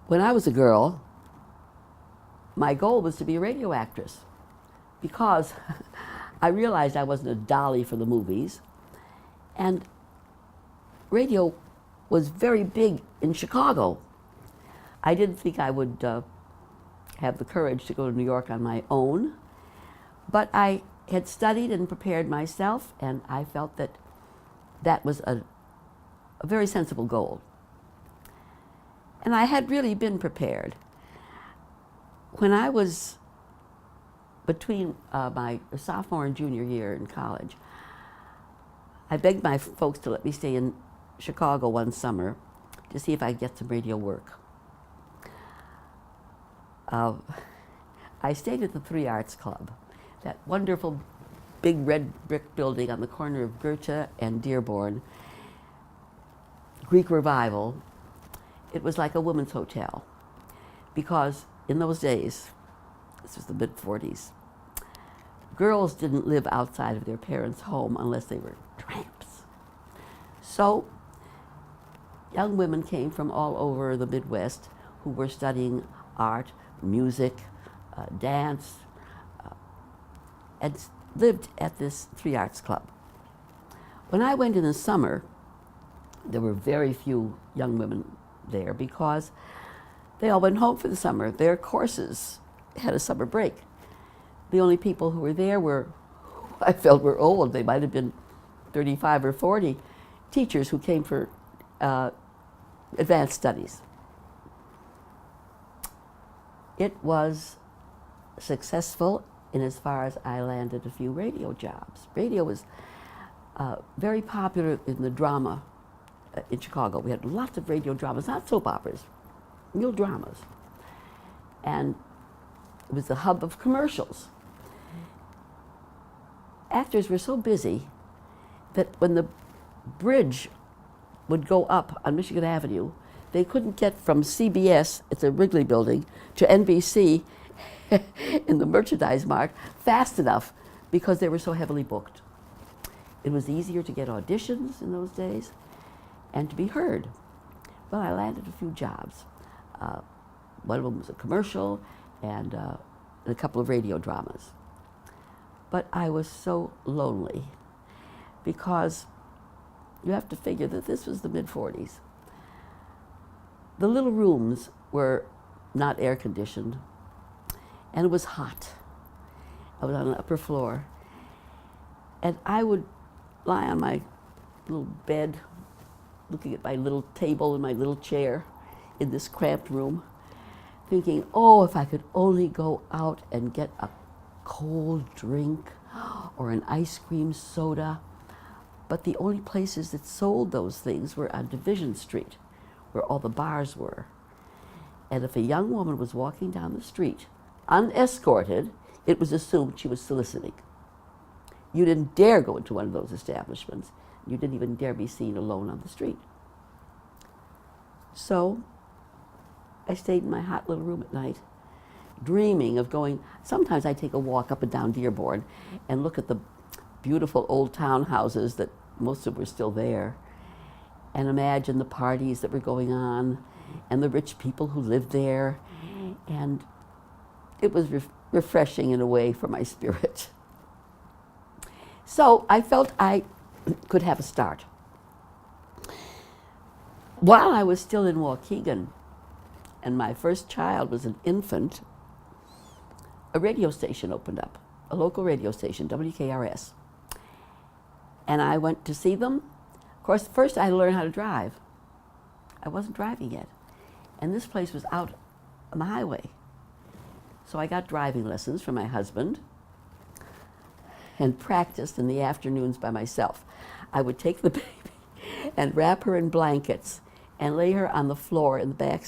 When I was a girl, my goal was to be a radio actress because I realized I wasn't a dolly for the movies, and radio was very big in Chicago. I didn't think I would have the courage to go to New York on my own, but I had studied and prepared myself, and I felt that that was a very sensible goal. And I had really been prepared. When I was between my sophomore and junior year in college, I begged my folks to let me stay in Chicago one summer to see if I could get some radio work. I stayed at the Three Arts Club, that wonderful big red brick building on the corner of Goethe and Dearborn. Greek Revival. It was like a women's hotel because in those days, this was the mid-40s, girls didn't live outside of their parents' home unless they were tramps. So young women came from all over the Midwest who were studying art, music, dance, and lived at this Three Arts Club. When I went in the summer, there were very few young women there because they all went home for the summer. Their courses had a summer break. The only people who were there were, who I felt were old. They might have been 35 or 40 teachers who came for advanced studies. It was successful in as far as I landed a few radio jobs. Radio was very popular in the drama in Chicago. We had lots of radio dramas, not soap operas, real dramas. And it was the hub of commercials. Actors were so busy that when the bridge would go up on Michigan Avenue, they couldn't get from CBS at the Wrigley Building to NBC in the Merchandise Mart fast enough because they were so heavily booked. It was easier to get auditions in those days and to be heard. Well, I landed a few jobs. One of them was a commercial and a couple of radio dramas. But I was so lonely because you have to figure that this was the mid-40s. The little rooms were not air conditioned and it was hot. I was on an upper floor and I would lie on my little bed looking at my little table and my little chair in this cramped room, thinking, oh, if I could only go out and get a cold drink or an ice cream soda. But the only places that sold those things were on Division Street, where all the bars were. And if a young woman was walking down the street, unescorted, it was assumed she was soliciting. You didn't dare go into one of those establishments. You didn't even dare be seen alone on the street. So I stayed in my hot little room at night, dreaming of going. Sometimes I'd take a walk up and down Dearborn and look at the beautiful old townhouses that most of them were still there, and imagine the parties that were going on and the rich people who lived there. And it was refreshing in a way for my spirit. So I felt I could have a start. While I was still in Waukegan and my first child was an infant, a radio station opened up, a local radio station, WKRS. And I went to see them. Of course, first I had to learn how to drive. I wasn't driving yet. And this place was out on the highway. So I got driving lessons from my husband and practiced in the afternoons by myself. I would take the baby and wrap her in blankets and lay her on the floor in the back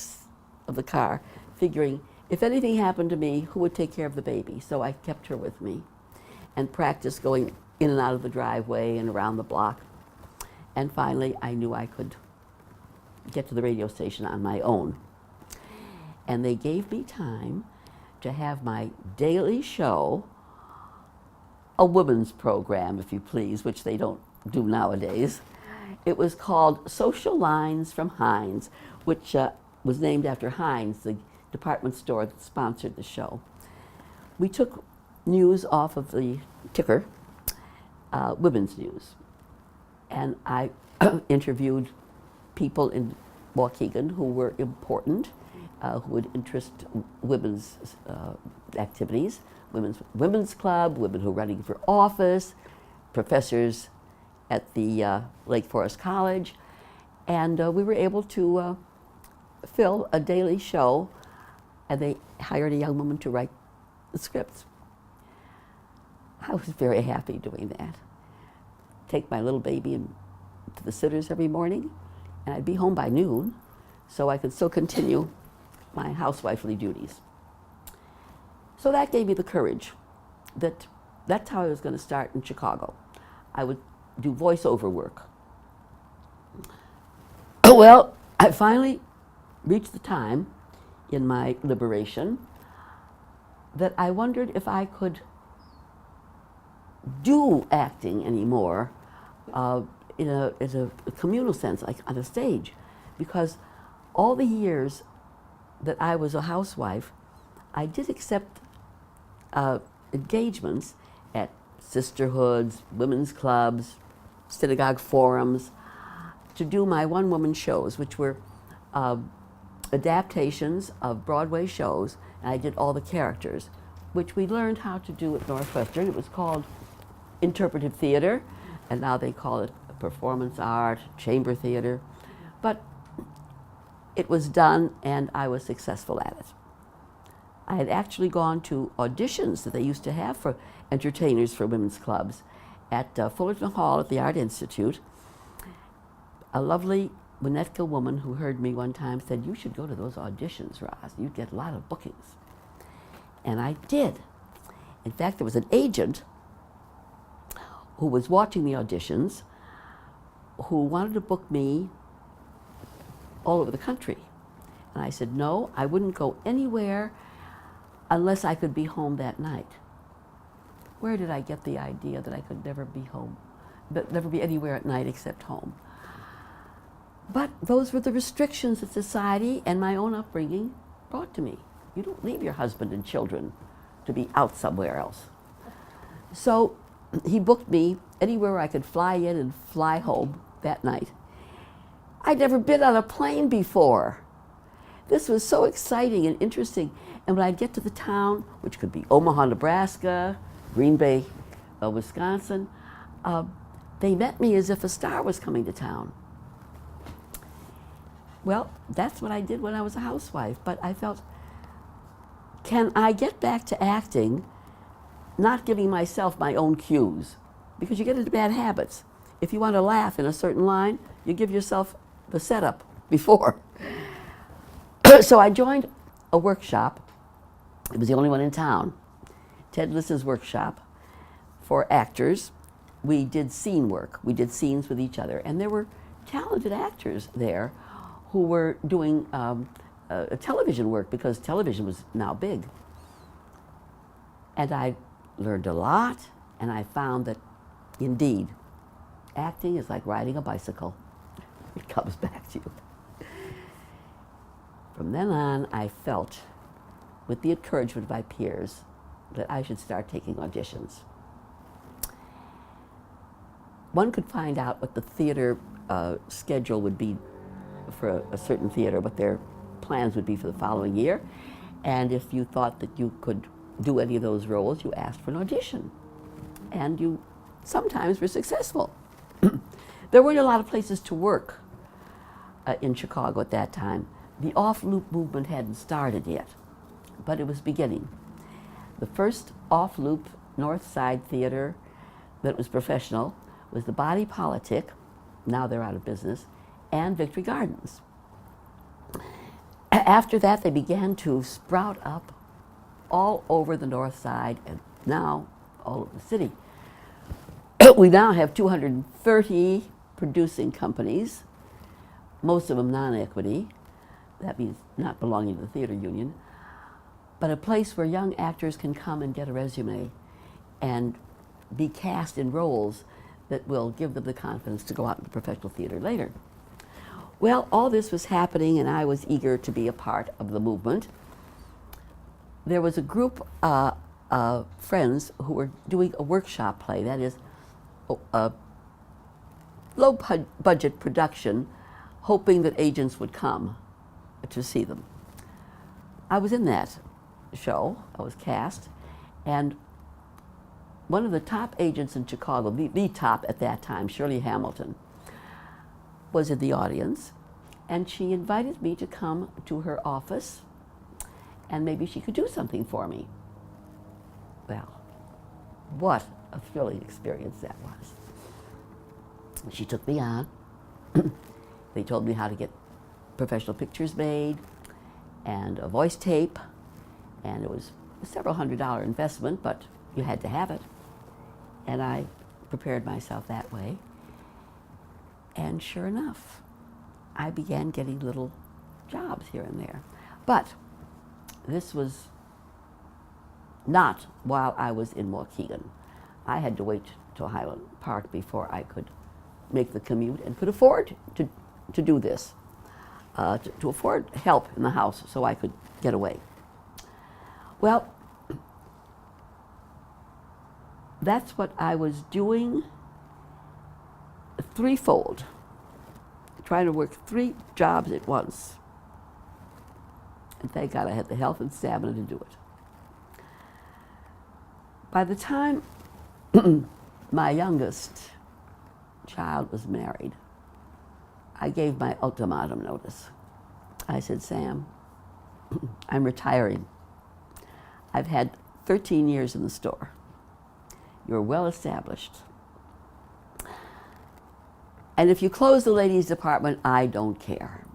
of the car, figuring if anything happened to me, who would take care of the baby? So I kept her with me and practiced going in and out of the driveway and around the block. And finally, I knew I could get to the radio station on my own. And they gave me time to have my daily show, a women's program, if you please, which they don't do nowadays. It was called Social Lines from Hines, which was named after Heinz, the department store that sponsored the show. We took news off of the ticker, women's news, and I interviewed people in Waukegan who were important, who would interest women's activities, women's club, women who were running for office, professors at the Lake Forest College, and we were able to fill a daily show, and they hired a young woman to write the scripts. I was very happy doing that. Take my little baby to the sitters every morning, and I'd be home by noon, so I could still continue my housewifely duties. So that gave me the courage that that's how I was going to start in Chicago. I would do voiceover work. Well, I finally reached the time in my liberation that I wondered if I could do acting anymore in a communal sense, like on a stage, because all the years that I was a housewife, I did accept engagements at sisterhoods, women's clubs, synagogue forums, to do my one-woman shows, which were adaptations of Broadway shows, and I did all the characters, which we learned how to do at Northwestern. It was called interpretive theater, and now they call it performance art, chamber theater. But it was done, and I was successful at it. I had actually gone to auditions that they used to have for entertainers for women's clubs at Fullerton Hall at the Art Institute. A lovely Winnetka woman who heard me one time said, "You should go to those auditions, Roz. You'd get a lot of bookings." And I did. In fact, there was an agent who was watching the auditions who wanted to book me all over the country. And I said, no, I wouldn't go anywhere unless I could be home that night. Where did I get the idea that I could never be home, but never be anywhere at night except home? But those were the restrictions that society and my own upbringing brought to me. You don't leave your husband and children to be out somewhere else. So he booked me anywhere I could fly in and fly home that night. I'd never been on a plane before. This was so exciting and interesting. And when I'd get to the town, which could be Omaha, Nebraska, Green Bay, Wisconsin, they met me as if a star was coming to town. Well, that's what I did when I was a housewife. But I felt, can I get back to acting, not giving myself my own cues? Because you get into bad habits. If you want to laugh in a certain line, you give yourself the setup before. So I joined a workshop. It was the only one in town. Ted Liss's workshop for actors. We did scene work. We did scenes with each other. And there were talented actors there who were doing television work, because television was now big. And I learned a lot, and I found that, indeed, acting is like riding a bicycle. It comes back to you. From then on, I felt, with the encouragement of my peers, that I should start taking auditions. One could find out what the theater schedule would be for a certain theater, what their plans would be for the following year. And if you thought that you could do any of those roles, you asked for an audition. And you sometimes were successful. There weren't a lot of places to work in Chicago at that time. The off-loop movement hadn't started yet, but it was beginning. The first off-loop North Side theater that was professional was the Body Politic, now they're out of business, and Victory Gardens. After that, they began to sprout up all over the North Side, and now all over the city. We now have 230 producing companies, most of them non-equity. That means not belonging to the theater union, but a place where young actors can come and get a resume and be cast in roles that will give them the confidence to go out into professional theater later. Well, all this was happening, and I was eager to be a part of the movement. There was a group of friends who were doing a workshop play, that is, a low-budget production, hoping that agents would come to see them. I was in that show. I was cast, and one of the top agents in Chicago, the top at that time, Shirley Hamilton, was in the audience, and she invited me to come to her office, and maybe she could do something for me. Well, what a thrilling experience that was. She took me on. They told me how to get professional pictures made and a voice tape, and it was a several $100 investment, but you had to have it. And I prepared myself that way. And sure enough, I began getting little jobs here and there. But this was not while I was in Waukegan. I had to wait till Highland Park before I could make the commute and could afford to do this, to afford help in the house so I could get away. Well, that's what I was doing threefold, trying to work 3 jobs at once. And thank God I had the health and stamina to do it. By the time my youngest child was married, I gave my ultimatum notice. I said, Sam, I'm retiring. I've had 13 years in the store. You're well established. And if you close the ladies' department, I don't care.